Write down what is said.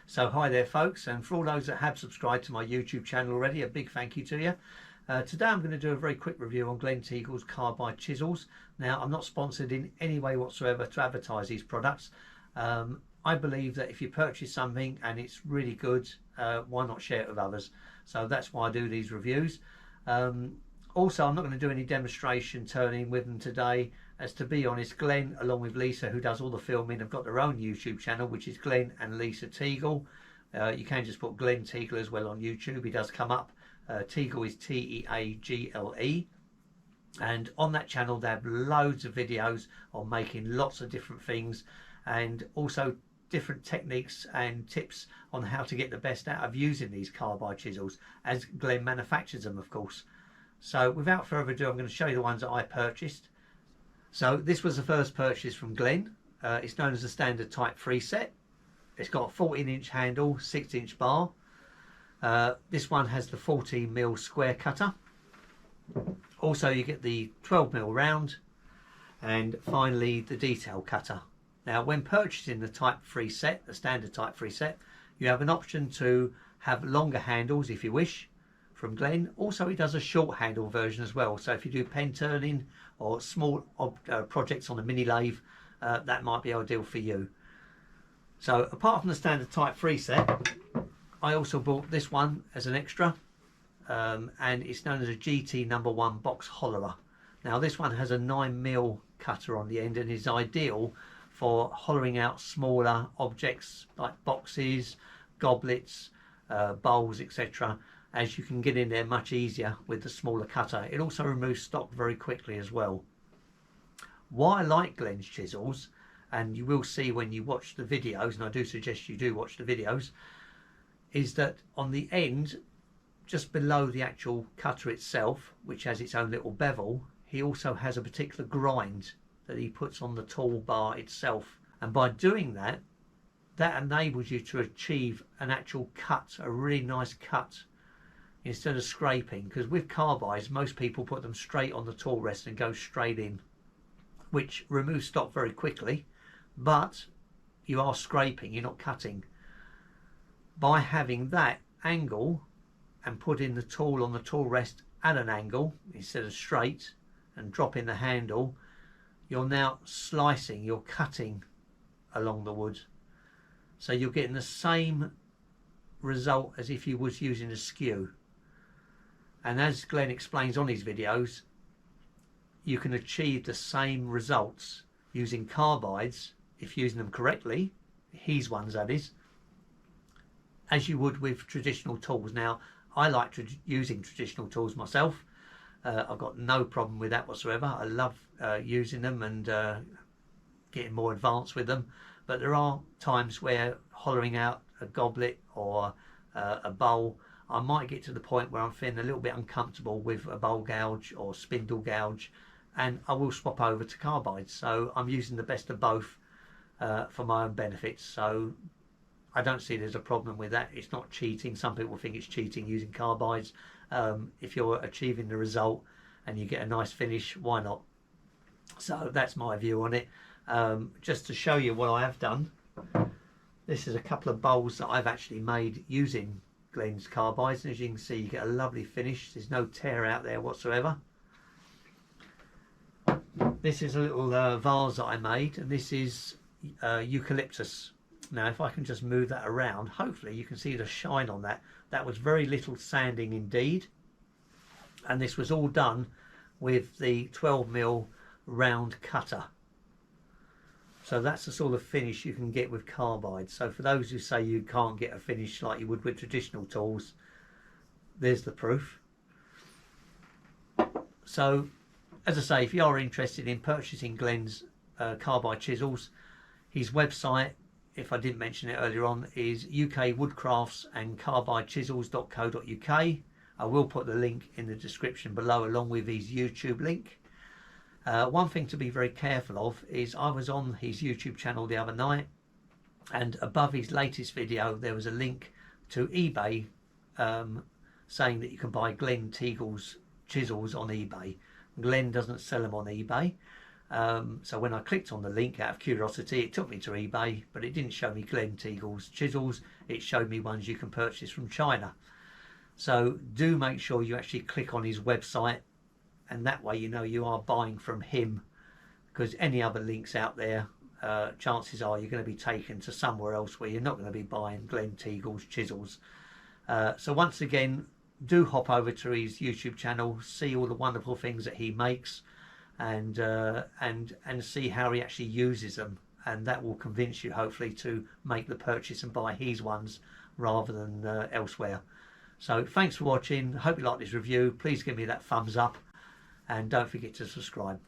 So hi there folks, and for all those that have subscribed to my YouTube channel already, a big thank you to you. Today I'm going to do a very quick review on Glenn Teagle's Carbide Chisels. Now, I'm not sponsored in any way whatsoever to advertise these products. I believe that if you purchase something and it's really good, why not share it with others? So that's why I do these reviews. Also, I'm not going to do any demonstration turning with them today, as to be honest, Glenn along with Lisa, who does all the filming, have got their own YouTube channel, which is Glenn and Liza Teagle. You can just put Glenn Teagle as well on YouTube, he does come up. Teagle is Teagle, and on that channel they have loads of videos on making lots of different things, and also different techniques and tips on how to get the best out of using these carbide chisels, as Glenn manufactures them, of course. So without further ado, I'm going to show you the ones that I purchased. So this was the first purchase from Glenn. It's known as the standard Type 3 set. It's got a 14-inch handle, 6-inch bar. This one has the 14mm square cutter. Also you get the 12mm round, and finally the detail cutter. Now, when purchasing the Type 3 set, the standard Type 3 set, you have an option to have longer handles if you wish from Glenn. Also, he does a short handle version as well, so if you do pen turning or small projects on a mini lathe, that might be ideal for you. So apart from the standard Type 3 set, I also bought this one as an extra, and it's known as a GT number 1 box hollerer. Now this one has a 9mm cutter on the end and is ideal for hollowing out smaller objects like boxes, goblets, bowls, etc., as you can get in there much easier with the smaller cutter. It also removes stock very quickly as well. Why I like Glenn's chisels, and you will see when you watch the videos, and I do suggest you do watch the videos, is that on the end, just below the actual cutter itself, which has its own little bevel, he also has a particular grind that he puts on the toolbar itself, and by doing that, that enables you to achieve an actual cut, a really nice cut, instead of scraping. Because with carbides, most people put them straight on the tool rest and go straight in, which removes stock very quickly, but you are scraping, you're not cutting. By having that angle and putting the tool on the tool rest at an angle instead of straight and dropping the handle, you're now slicing, you're cutting along the wood, so you're getting the same result as if you was using a skew. And as Glenn explains on his videos, you can achieve the same results using carbides, if using them correctly, his ones that is, as you would with traditional tools. Now, I like using traditional tools myself. I've got no problem with that whatsoever. I love using them and getting more advanced with them. But there are times where hollowing out a goblet or a bowl, I might get to the point where I'm feeling a little bit uncomfortable with a bowl gouge or spindle gouge, and I will swap over to carbides. So I'm using the best of both for my own benefits. So I don't see there's a problem with that. It's not cheating. Some people think it's cheating using carbides. If you're achieving the result and you get a nice finish, why not? So that's my view on it. Just to show you what I have done, this is a couple of bowls that I've actually made using Glenn's carbides, and as you can see, you get a lovely finish. There's no tear out there whatsoever. This is a little vase that I made, and this is eucalyptus. Now if I can just move that around, hopefully you can see the shine on that. That was very little sanding indeed, and this was all done with the 12mm round cutter. So that's the sort of finish you can get with carbide. So for those who say you can't get a finish like you would with traditional tools, there's the proof. So as I say, if you are interested in purchasing Glenn's carbide chisels, his website, if I didn't mention it earlier on, is ukwoodcraftsandcarbidechisels.co.uk. I will put the link in the description below along with his YouTube link. One thing to be very careful of is I was on his YouTube channel the other night, and above his latest video there was a link to eBay saying that you can buy Glenn Teagle's chisels on eBay. Glenn doesn't sell them on eBay. So when I clicked on the link out of curiosity, it took me to eBay, but it didn't show me Glenn Teagle's chisels. It showed me ones you can purchase from China. So do make sure you actually click on his website, and that way you know you are buying from him, because any other links out there, chances are you're going to be taken to somewhere else where you're not going to be buying Glenn Teagle's chisels. So once again, do hop over to his YouTube channel, see all the wonderful things that he makes, and see how he actually uses them, and that will convince you hopefully to make the purchase and buy his ones rather than elsewhere. So thanks for watching. Hope you like this review. Please give me that thumbs up, and don't forget to subscribe.